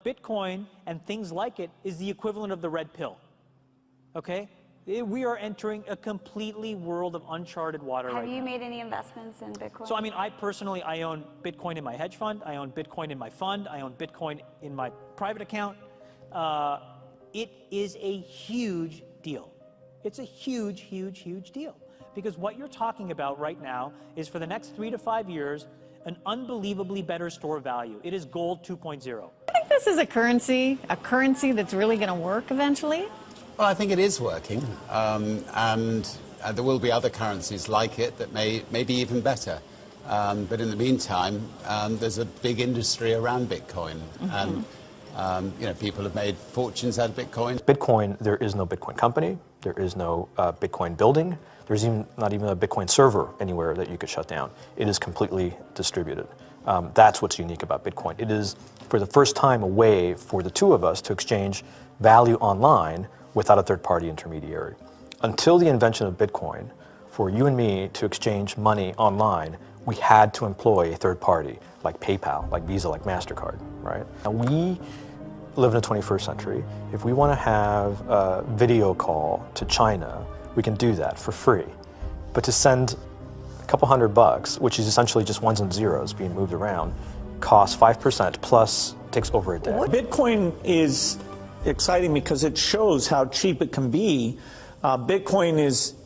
Bitcoin and things like it is the equivalent of the red pill, okay? We are entering a completely world of uncharted water right now. Have you made any investments in Bitcoin? So, I mean, I personally, I own Bitcoin in my hedge fund. I own Bitcoin in my fund. I own Bitcoin in my private account. It is a huge deal. It's a huge, huge, huge deal. Because what you're talking about right now is for the next 3 to 5 years, an unbelievably better store value. It is gold 2.0. I think this is a currency that's really going to work eventually. Well, I think it is working, and there will be other currencies like it that may be even better. But in the meantime, there's a big industry around Bitcoin, and you know, people have made fortunes out of Bitcoin. Bitcoin, there is no Bitcoin company, there is no Bitcoin building, there's not even a Bitcoin server anywhere that you could shut down. It is completely distributed. That's what's unique about Bitcoin. It is, for the first time, a way for the two of us to exchange value online without a third-party intermediary. Until the invention of Bitcoin, for you and me to exchange money online, we had to employ a third party, like PayPal, like Visa, like MasterCard, right? And we live in the 21st century. If we want to have a video call to China, we can do that for free. But to send a couple $100, which is essentially just ones and zeros being moved around, costs 5% plus takes over a day. Bitcoin is exciting because it shows how cheap it can be. Bitcoin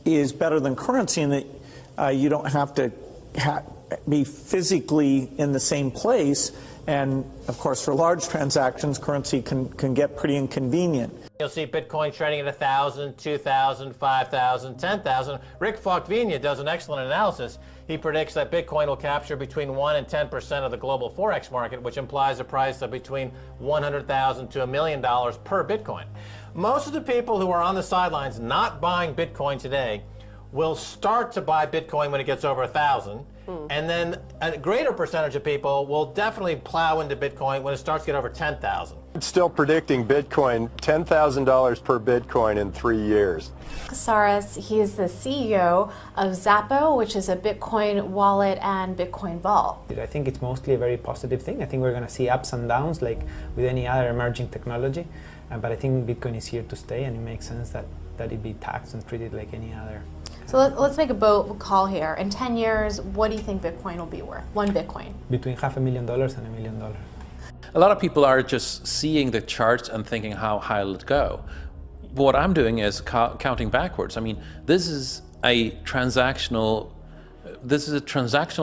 is better than currency in that you don't have to be physically in the same place. And of course, for large transactions, currency can get pretty inconvenient. You'll see Bitcoin trading at 1,000, 2,000, 5,000, 10,000. Rick Falkvinia does an excellent analysis. He predicts that Bitcoin will capture between 1 and 10% of the global Forex market, which implies a price of between $100,000 to $1 million per Bitcoin. Most of the people who are on the sidelines not buying Bitcoin today will start to buy Bitcoin when it gets over 1,000. And then a greater percentage of people will definitely plow into Bitcoin when it starts to get over 10,000. It's still predicting Bitcoin, $10,000 per Bitcoin in 3 years. Casares, he is the CEO of Zappo, which is a Bitcoin wallet and Bitcoin vault. I think it's mostly a very positive thing. I think we're going to see ups and downs like with any other emerging technology. But I think Bitcoin is here to stay, and it makes sense that it be taxed and treated like any other. So let's make a bold call here. In 10 years, what do you think Bitcoin will be worth? One Bitcoin? Between $500,000 and $1 million. A lot of people are just seeing the charts and thinking, how high will it go? What I'm doing is counting backwards. I mean, this is a transactional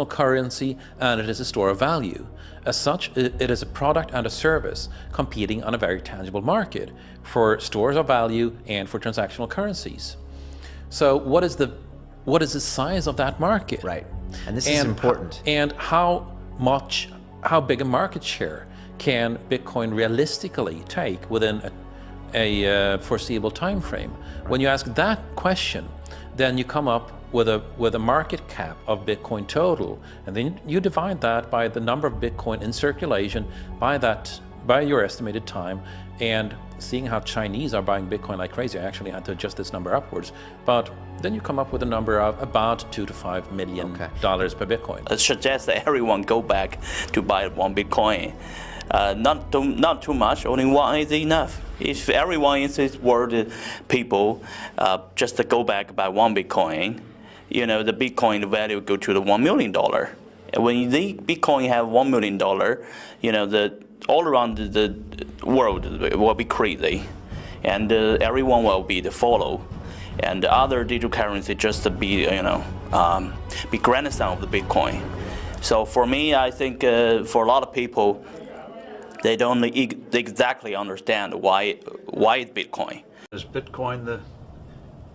currency, and it is a store of value. As such, it is a product and a service competing on a very tangible market for stores of value and for transactional currencies. So what is the size of that market? Right, and this is important. And how big a market share can Bitcoin realistically take within a foreseeable time frame? Right. When you ask that question, then you come up with a market cap of Bitcoin total, and then you divide that by the number of Bitcoin in circulation by your estimated time. And seeing how Chinese are buying Bitcoin like crazy, I actually had to adjust this number upwards. But then you come up with a number of about $2 to $5 million per Bitcoin. I suggest that everyone go back to buy one Bitcoin. Not too much, only one is enough. If everyone in this world, people, just to go back buy one Bitcoin, you know, the Bitcoin value go to the $1 million. And when the Bitcoin have $1 million, you know, all around the world will be crazy, and everyone will be the follow, and the other digital currency just to be, you know, be grandson of the Bitcoin. So for me, I think for a lot of people, they don't exactly understand why it's Bitcoin. Is Bitcoin the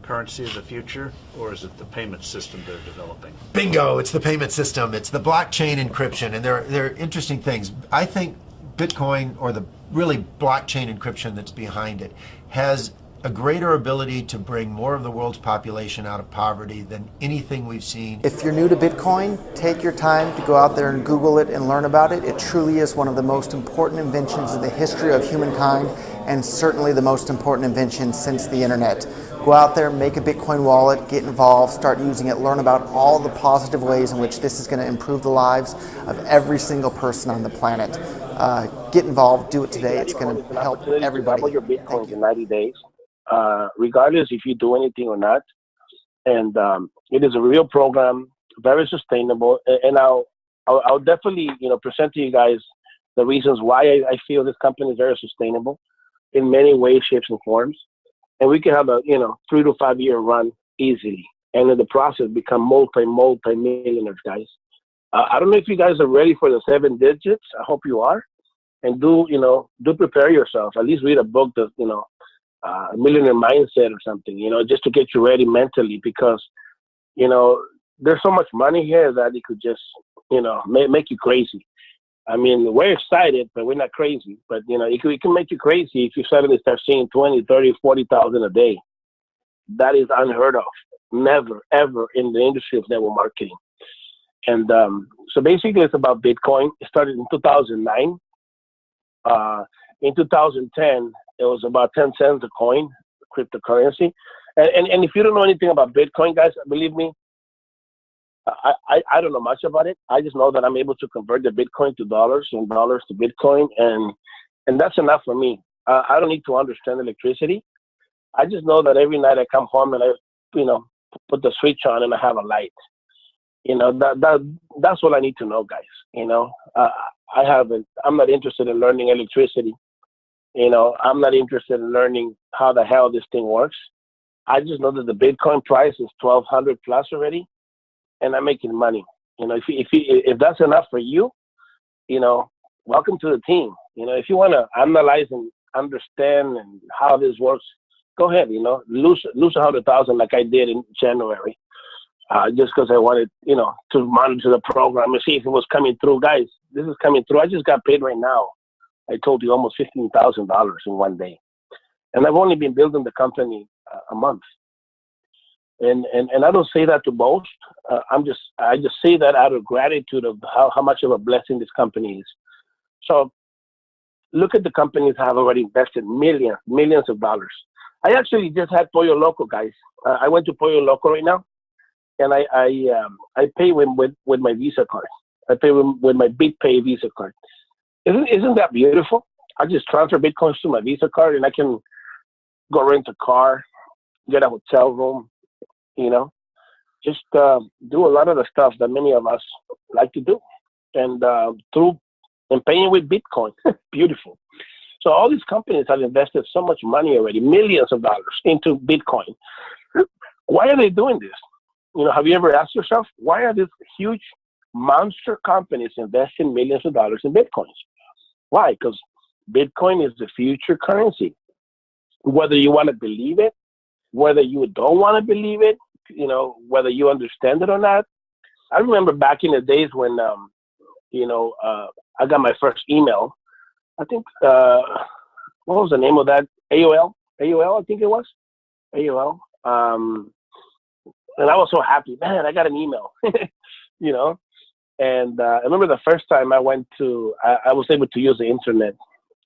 currency of the future, or is it the payment system they're developing? Bingo! It's the payment system. It's the blockchain encryption, and they're interesting things. I think Bitcoin, or the really blockchain encryption that's behind it, has a greater ability to bring more of the world's population out of poverty than anything we've seen. If you're new to Bitcoin, take your time to go out there and Google it and learn about it. It truly is one of the most important inventions in the history of humankind, and certainly the most important invention since the internet. Go out there, make a Bitcoin wallet, get involved, start using it, learn about all the positive ways in which this is going to improve the lives of every single person on the planet. Get involved, do it today. It's going to help everybody. Double your Bitcoins in 90 days, regardless if you do anything or not. And it is a real program, very sustainable. And I'll definitely, present to you guys the reasons why I feel this company is very sustainable in many ways, shapes, and forms. And we can have a 3 to 5 year run easily, and in the process become multi-millionaires, guys. I don't know if you guys are ready for the 7 digits. I hope you are, and do prepare yourself. At least read a book that Millionaire Mindset or something, just to get you ready mentally, because there's so much money here that it could just make you crazy. I mean, we're excited, but we're not crazy. But, it can make you crazy if you suddenly start seeing 20, 30, 40,000 a day. That is unheard of. Never, ever in the industry of network marketing. And so basically it's about Bitcoin. It started in 2009. In 2010, it was about 10 cents a coin, cryptocurrency. And if you don't know anything about Bitcoin, guys, believe me, I don't know much about it. I just know that I'm able to convert the Bitcoin to dollars and dollars to Bitcoin, and that's enough for me. I don't need to understand electricity. I just know that every night I come home and I, put the switch on and I have a light. That's what I need to know, guys. I'm not interested in learning electricity. I'm not interested in learning how the hell this thing works. I just know that the Bitcoin price is 1,200 plus already, and I'm making money. If that's enough for you, welcome to the team. If you want to analyze and understand and how this works, go ahead. Lose 100,000 like I did in January, just because I wanted, to monitor the program and see if it was coming through. Guys, this is coming through. I just got paid right now. I told you almost $15,000 in one day, and I've only been building the company a month. And I don't say that to boast. I just say that out of gratitude of how much of a blessing this company is. So look at the companies that have already invested millions of dollars. I actually just had Pollo Loco, guys. I went to Pollo Loco right now, and I pay with my Visa card. I pay with my BitPay Visa card. Isn't that beautiful? I just transfer Bitcoins to my Visa card, and I can go rent a car, get a hotel room, just do a lot of the stuff that many of us like to do, and paying with Bitcoin. Beautiful. So all these companies have invested so much money already, millions of dollars into Bitcoin. Why are they doing this? Have you ever asked yourself, why are these huge monster companies investing millions of dollars in Bitcoins? Why? Because Bitcoin is the future currency. Whether you want to believe it, whether you don't want to believe it, whether you understand it or not. I remember back in the days when, I got my first email. I think, what was the name of that? AOL, I think it was. AOL. And I was so happy, man, I got an email, And I remember the first time I was able to use the internet,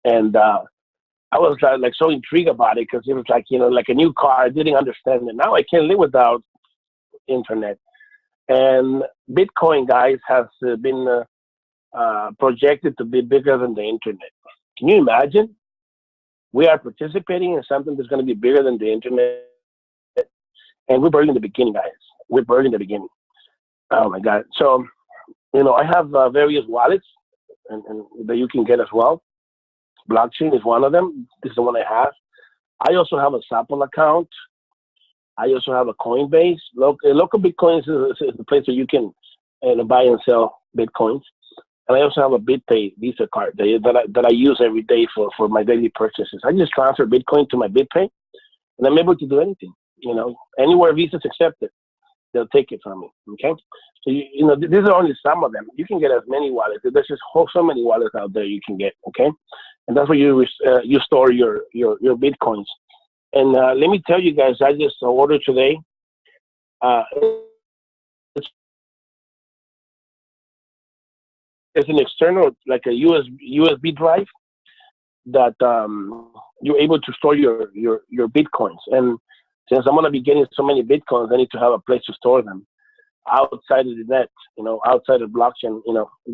and I was like so intrigued about it, because it was like, like a new car. I didn't understand it. Now I can't live without internet. And Bitcoin, guys, has been projected to be bigger than the internet. Can you imagine? We are participating in something that's going to be bigger than the internet. And we're barely in the beginning, guys. We're barely in the beginning. Oh my God. So, I have various wallets and that you can get as well. Blockchain is one of them. This is the one I have. I also have a Zapple account. I also have a Coinbase. Local Bitcoins is the place where you can buy and sell Bitcoins. And I also have a BitPay Visa card that I use every day for my daily purchases. I just transfer Bitcoin to my BitPay, and I'm able to do anything. Anywhere Visa's accepted, they'll take it from me. Okay, so these are only some of them. You can get as many wallets. There's just so many wallets out there you can get. Okay, and that's where you store your Bitcoins. And let me tell you guys, I just ordered today. It's an external, like a USB drive that you're able to store your Bitcoins. And since I'm going to be getting so many Bitcoins, I need to have a place to store them outside of the net, outside of blockchain,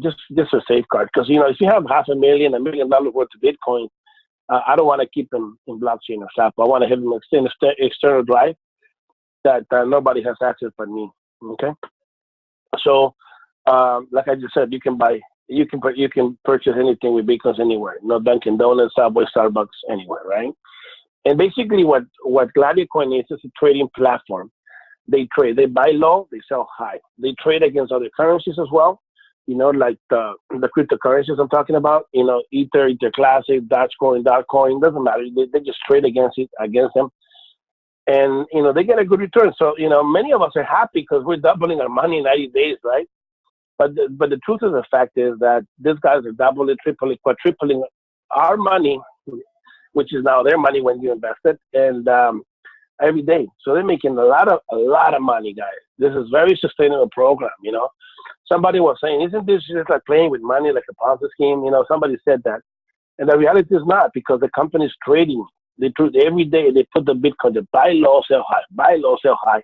just a safeguard. Because, if you have $500,000, $1 million worth of Bitcoin, I don't want to keep them in blockchain or SAP. I want to have them in external drive that nobody has access but me. Okay. So, like I just said, you can purchase anything with Bitcoins anywhere. Dunkin' Donuts, Subway, Starbucks, anywhere, right? And basically, what Gladiacoin is a trading platform. They trade. They buy low, they sell high. They trade against other currencies as well. Like the cryptocurrencies I'm talking about. Ether Classic, Dogecoin, doesn't matter. They just trade against them. And, they get a good return. So, many of us are happy because we're doubling our money in 90 days, right? But the truth of the fact is that these guys are doubling, tripling, quadrupling our money, which is now their money when you invest it, and every day. So they're making a lot of money, guys. This is very sustainable program, Somebody was saying, isn't this just like playing with money, like a Ponzi scheme? Somebody said that. And the reality is not, because the company is trading. Every day they put the Bitcoin, they buy low, sell high, buy low, sell high.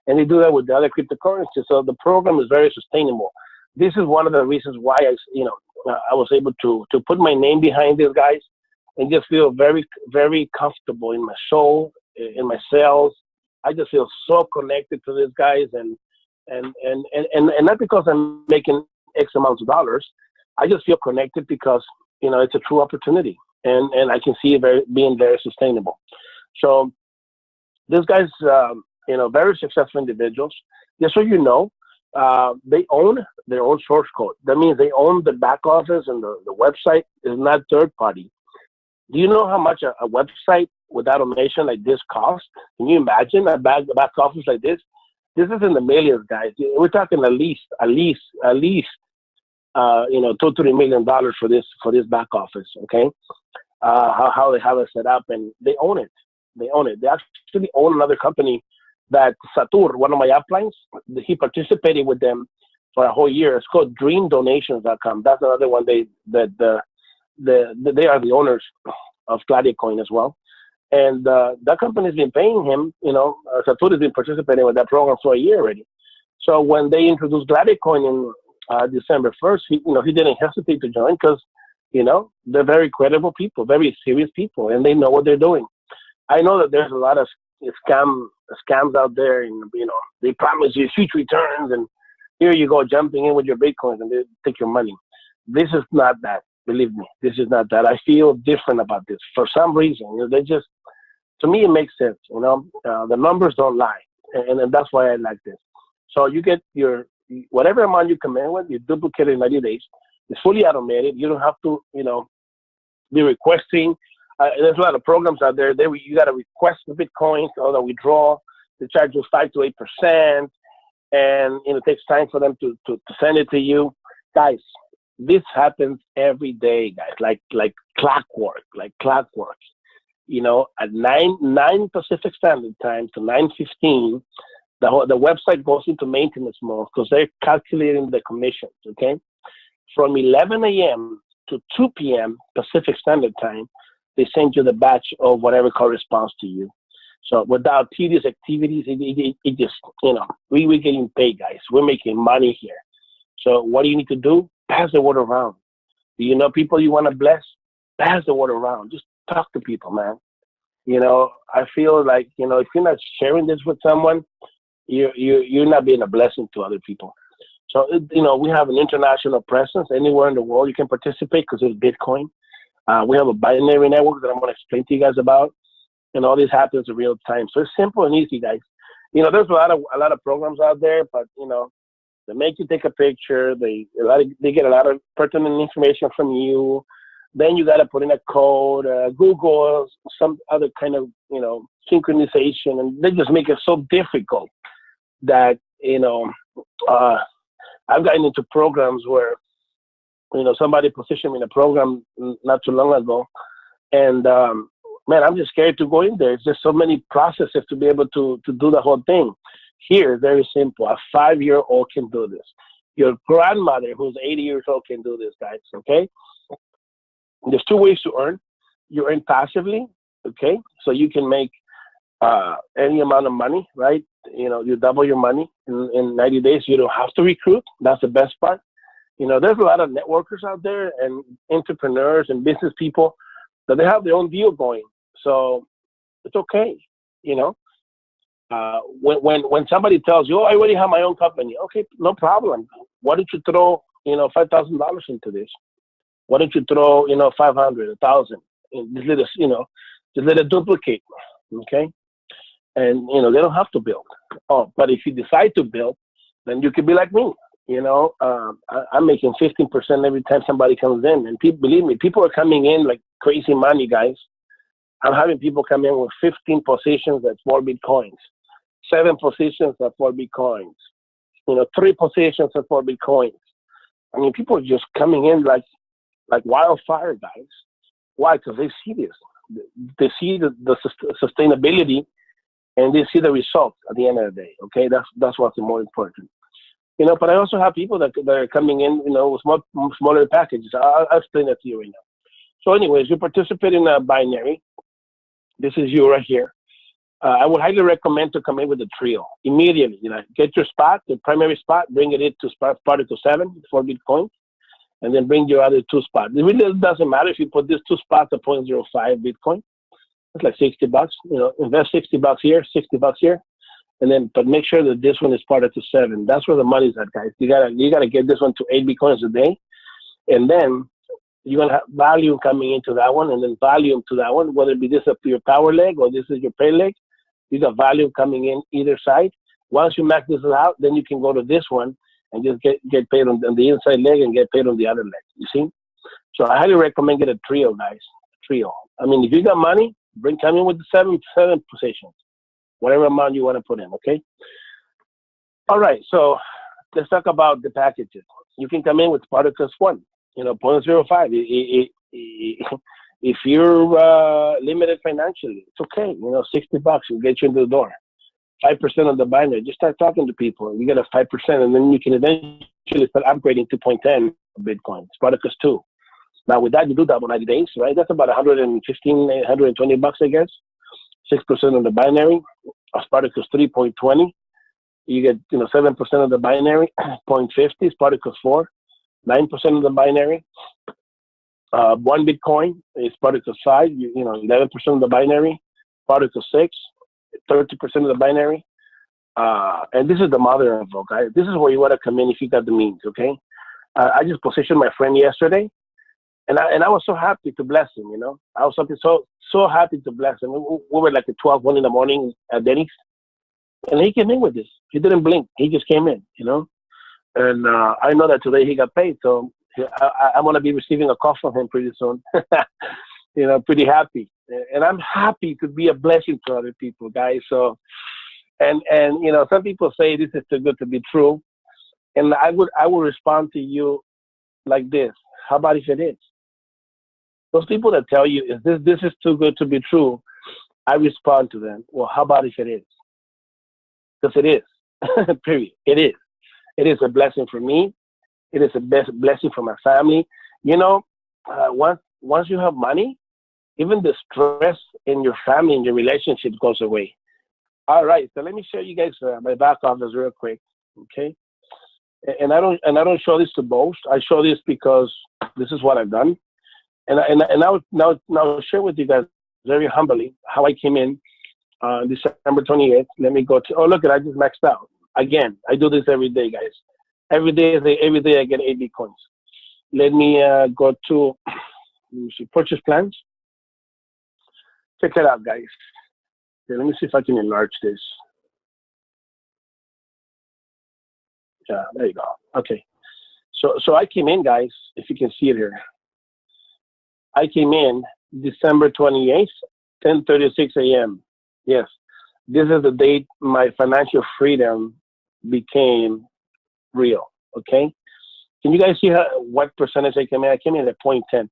And they do that with the other cryptocurrencies. So the program is very sustainable. This is one of the reasons why I was able to put my name behind these guys and just feel very, very comfortable in my soul, in my cells. I just feel so connected to these guys, and not because I'm making X amounts of dollars. I just feel connected because it's a true opportunity, and I can see it being very sustainable. So these guys, very successful individuals. Just so you know, they own their own source code. That means they own the back office, and the website is not third party. Do you know how much a website with automation like this costs? Can you imagine a back office like this? This is in the millions, guys. We're talking at least $2 to $3 million for this back office. Okay, how they have it set up, and they own it. They actually own another company that Satur, one of my uplines, he participated with them for a whole year. It's called DreamDonations.com. That's another one. They are the owners of Gladiacoin as well. And that company has been paying him, Satur has been participating with that program for a year already. So when they introduced Gladiacoin in December 1st, he didn't hesitate to join because, they're very credible people, very serious people, and they know what they're doing. I know that there's a lot of scams out there, and, they promise you huge returns, and here you go jumping in with your Bitcoins and they take your money. This is not that. Believe me, this is not that. I feel different about this for some reason. To me, it makes sense. The numbers don't lie, and that's why I like this. So you get your whatever amount you come in with, you duplicate it in 90 days. It's fully automated. You don't have to, be requesting. There's a lot of programs out there. You got to request the Bitcoins or the withdrawal. They charge you 5 to 8%, and it takes time for them to send it to you, guys. This happens every day, guys, like clockwork. At 9 Pacific Standard Time to 9:15, the website goes into maintenance mode because they're calculating the commissions. Okay, from 11 a.m. to 2 p.m. Pacific Standard Time, they send you the batch of whatever corresponds to you. So without tedious activities, it just we're getting paid, guys. We're making money here. So what do you need to do? Pass the word around. Do you know people you want to bless? Pass the word around. Just talk to people, man. I feel like, if you're not sharing this with someone, you're not being a blessing to other people. So, we have an international presence. Anywhere in the world you can participate because it's Bitcoin. We have a binary network that I'm going to explain to you guys about. And all this happens in real time. So it's simple and easy, guys. There's a lot of programs out there, but, they make you take a picture. They get a lot of pertinent information from you. Then you got to put in a code, Google, some other kind of, synchronization. And they just make it so difficult that, I've gotten into programs where, somebody positioned me in a program not too long ago. And, man, I'm just scared to go in there. It's just so many processes to be able to do the whole thing. Here, very simple. A 5-year-old can do this. Your grandmother, who's 80 years old, can do this, guys, okay? There's 2 ways to earn. You earn passively, okay? So you can make any amount of money, right? You know, you double your money in 90 days. You don't have to recruit. That's the best part. You know, there's a lot of networkers out there and entrepreneurs and business people that they have their own deal going. So it's okay, you know. When somebody tells you, oh, I already have my own company, okay, no problem. Why don't you throw, you know, $5,000 into this? Why don't you throw, you know, 500, 1,000? Just let us, you know, just let it duplicate, okay? And, you know, they don't have to build. Oh, but if you decide to build, then you could be like me. You know, I'm making 15% every time somebody comes in. And people, believe me, people are coming in like crazy money, guys. I'm having people come in with 15 positions at 4 Bitcoins, 7 positions at 4 Bitcoins, you know, 3 positions at 4 Bitcoins. I mean, people are just coming in like wildfire, guys. Why? Because they see this. They see the sustainability, and they see the results at the end of the day. Okay, that's what's more important. You know, but I also have people that are coming in, you know, with smaller packages. I'll explain that to you right now. So anyways, you participate in a binary. This is you right here. I would highly recommend to come in with a trio immediately. You know, get your spot, the primary spot, bring it to Particle 7, 4 Bitcoin, and then bring your other 2 spots. It really doesn't matter if you put these 2 spots at 0.05 Bitcoin. It's like $60. You know, invest $60 here, $60 here. And then, but make sure that this one is part of the 7. That's where the money's at, guys. You gotta get this one to 8 Bitcoins a day, and then you're gonna have volume coming into that one, and then volume to that one. Whether it be this up to your power leg or this is your pay leg, you got volume coming in either side. Once you max this out, then you can go to this one and just get paid on the inside leg and get paid on the other leg. You see? So I highly recommend get a trio, guys. Trio. I mean, if you got money, come in with the 7 positions. Whatever amount you want to put in, okay? All right, so let's talk about the packages. You can come in with Spartacus 1, you know, 0.05. If you're limited financially, it's okay. You know, $60 will get you into the door. 5% of the binary. Just start talking to people. You get a 5%, and then you can eventually start upgrading to 0.10 Bitcoin, Spartacus 2. Now, with that, you do double 90 days, right? That's about $115, $120, I guess. 6% of the binary. Spartacus 3.20. You get, you know, 7% of the binary. 0.50. Spartacus 4. 9% of the binary. 1 Bitcoin is Spartacus 5. You know, 11% of the binary. Spartacus 6. 30% of the binary. And this is the mother of all, guys. This is where you want to come in if you got the means, okay? I just positioned my friend yesterday. And I was so happy to bless him, you know. I was so happy to bless him. We were like at 12, 1 in the morning at Denny's. And he came in with this. He didn't blink. He just came in, you know. And I know that today he got paid. So I'm going to be receiving a call from him pretty soon. You know, pretty happy. And I'm happy to be a blessing to other people, guys. So, and you know, some people say this is too good to be true. And I would respond to you like this. How about if it is? Those people that tell you, this is too good to be true, I respond to them, well, how about if it is? Because it is, period. It is. It is a blessing for me. It is a blessing for my family. You know, once you have money, even the stress in your family and your relationship goes away. All right, so let me show you guys my back office real quick, okay? And I don't show this to boast. I show this because this is what I've done. And I'll share with you guys very humbly how I came in December 28th. Let me go to, oh, look, I just maxed out. Again, I do this every day, guys. Every day I get 8 Bitcoins. Let me go to, let me see, purchase plans. Check it out, guys. Okay, let me see if I can enlarge this. Yeah, there you go. Okay. So I came in, guys, if you can see it here. I came in December 28th, 10:36 a.m. Yes, this is the date my financial freedom became real, okay? Can you guys see what percentage I came in? I came in at 0.10.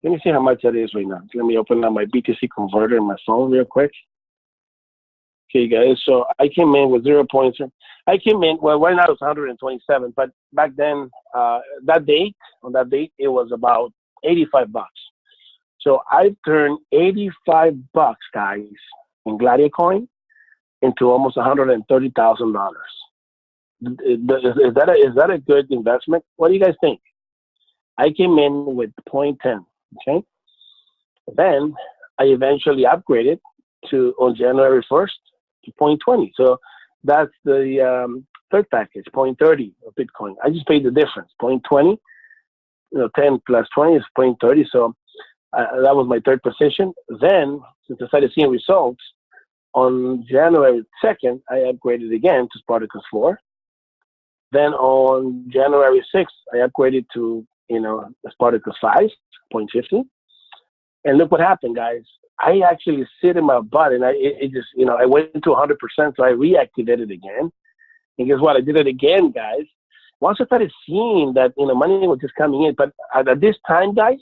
Let me see how much that is right now. Let me open up my BTC converter in my phone real quick. Okay, guys, so I came in with 0.0. I came in, well, right now it's 127, but back then, on that date, it was about $85. So I turned $85, guys, in Gladiacoin into almost $130,000. Is that a good investment? What do you guys think? I came in with 0.10, okay? Then I eventually upgraded on January 1st to 0.20. So that's the third package, 0.30 of Bitcoin. I just paid the difference, 0.20. 10 plus 20 is 0.30. So that was my third position. Then, since I started seeing results, on January 2nd, I upgraded again to Spartacus 4. Then on January 6th, I upgraded to, Spartacus 5, 0.50. And look what happened, guys. I actually sit in my butt, and I went to 100%, so I reactivated it again. And guess what? I did it again, guys. Once I started seeing that, money was just coming in. But at this time, guys,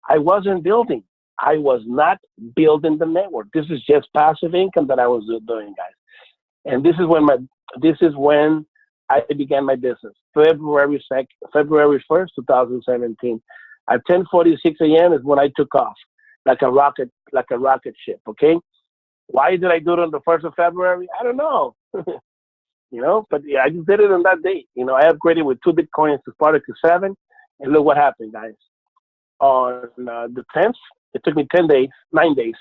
I wasn't building. I was not building the network. This is just passive income that I was doing, guys. And this is when I began my business. February 1st, 2017. At 10:46 a.m. is when I took off, like a rocket ship. Okay. Why did I do it on the 1st of February? I don't know. But yeah, I just did it on that date. I upgraded with 2 Bitcoins to Spartacus 7, and look what happened, guys. On the 10th, it took me 9 days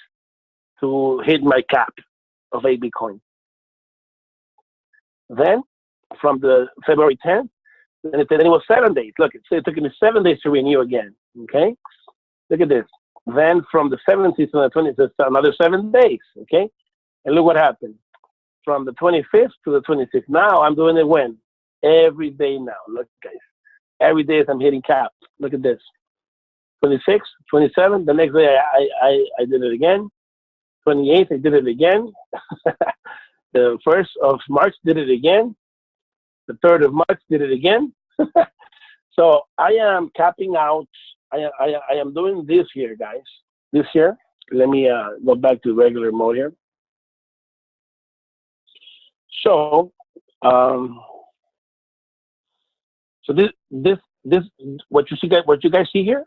to hit my cap of 8 Bitcoin. Then, from the February 10th, then it was 7 days. Look, it took me 7 days to renew again. Okay, look at this. Then from the 17th to the 20th, it's another 7 days. Okay, and look what happened. From the 25th to the 26th. Now I'm doing it when? Every day now. Look, guys. Every day as I'm hitting cap. Look at this. 26, 27. The next day I did it again. 28th, I did it again. The 1st of March, did it again. The 3rd of March, did it again. So I am capping out. I am doing this here, guys. This year. Let me go back to regular mode here. So, this what you guys see here,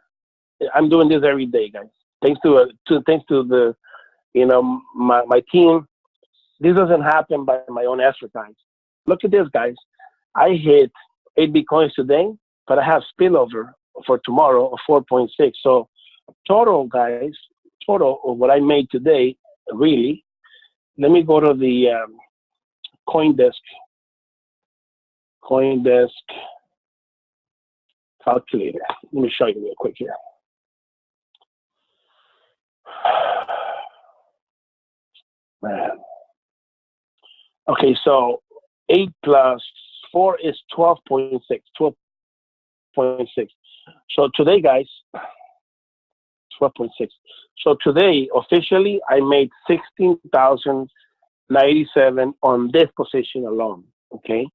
I'm doing this every day, guys. Thanks to the, my team. This doesn't happen by my own effort, guys. Look at this, guys. I hit 8 Bitcoins today, but I have spillover for tomorrow of 4.6. So total, guys, total of what I made today, really. Let me go to the CoinDesk calculator. Let me show you real quick here. Okay, so 8 plus 4 is 12.6. 12.6. So today, guys, 12.6. So today, officially, I made 16,097 on this position alone. Okay,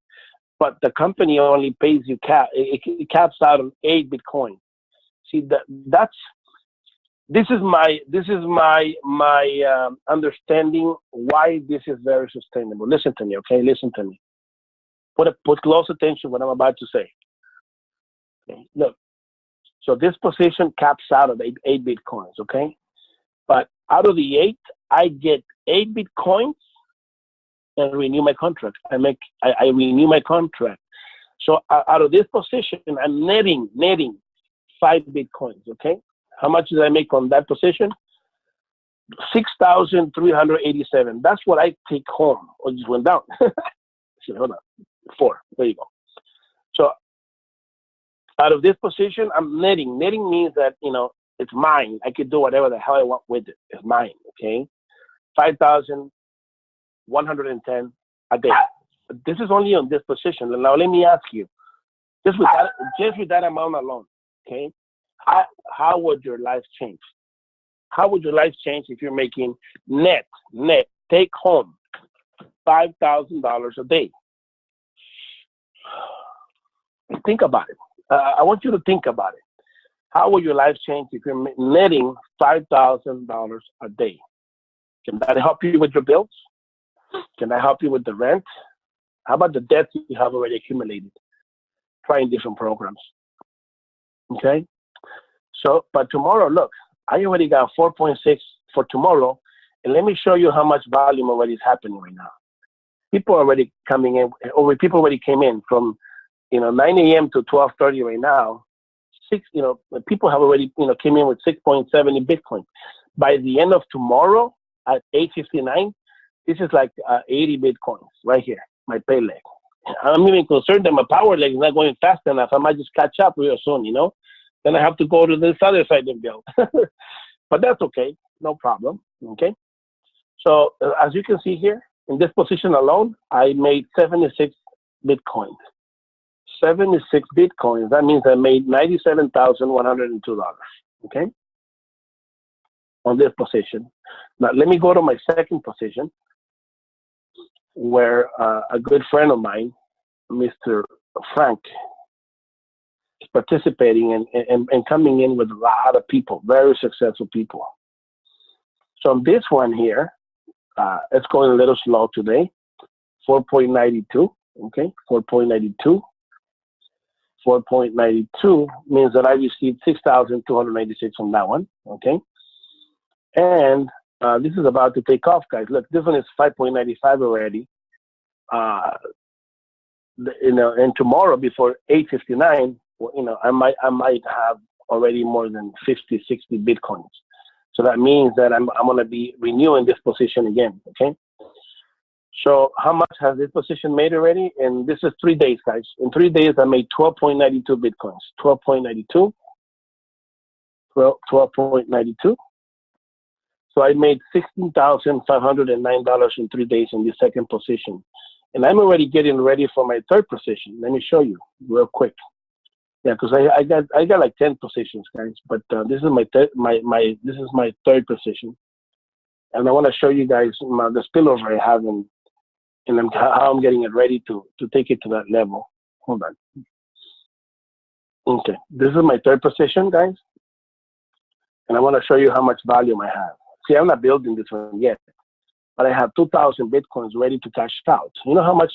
but the company only pays you it caps out on 8 Bitcoin. See this is my understanding why this is very sustainable. Listen to me, okay? Listen to me. Put close attention to what I'm about to say. Okay, look. So this position caps out at 8 Bitcoins, okay? But out of the 8, I get 8 Bitcoins and renew my contract. I renew my contract. So out of this position, I'm netting 5 Bitcoins, okay? How much did I make on that position? 6,387. That's what I take home. Oh, it just went down. Hold on. 4. There you go. So out of this position, I'm netting. Netting means that, it's mine. I can do whatever the hell I want with it. It's mine, okay? 5,110 a day. This is only on this position. Now let me ask you, just with that amount alone, okay? How would your life change? How would your life change if you're making net, take home $5,000 a day? Think about it. I want you to think about it. How will your life change if you're netting $5,000 a day? Can that help you with your bills? Can that help you with the rent? How about the debt you have already accumulated? Trying different programs. Okay? So, but tomorrow, look, I already got 4.6 for tomorrow, And let me show you how much volume already is happening right now. People are already coming in, or people already came in from, 9 a.m. to 12:30 right now. People have already, came in with 6.70 Bitcoin. By the end of tomorrow at 8:59, this is like 80 Bitcoins right here, my pay leg. I'm even concerned that my power leg is not going fast enough. I might just catch up real soon, Then I have to go to this other side and build. But that's okay, no problem, okay? So as you can see here, in this position alone, I made 76 Bitcoins. 76 Bitcoins, that means I made $97,102, okay? On this position. Now, let me go to my second position, where a good friend of mine, Mr. Frank, is participating and coming in with a lot of people, very successful people. So on this one here, it's going a little slow today, 4.92, okay, 4.92. 4.92 means that I received 6,296 on that one, okay? And this is about to take off, guys. Look, this one is 5.95 already. And tomorrow before 8:59, I might have already more than 50, 60 Bitcoins. So that means that I'm going to be renewing this position again, okay? So how much has this position made already? And this is 3 days, guys. In 3 days, I made 12.92 Bitcoins. 12.92. 12.92. So I made $16,509 in 3 days in the second position. And I'm already getting ready for my third position. Let me show you real quick. Yeah, because I got like 10 positions, guys. But this is my third position. And I want to show you guys the spillover I have and how I'm getting it ready to take it to that level. Hold on. Okay, this is my third position, guys. And I want to show you how much volume I have. See, I'm not building this one yet, but I have 2,000 Bitcoins ready to cash out. You know how much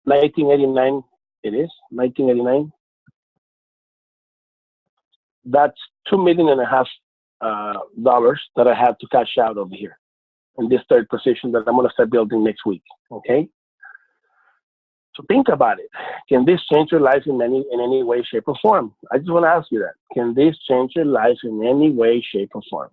1989 it is? 1989? That's $2.5 million that I have to cash out over here in this third position that I'm going to start building next week, okay? So think about it. Can this change your life in any way, shape, or form? I just want to ask you that. Can this change your life in any way, shape, or form?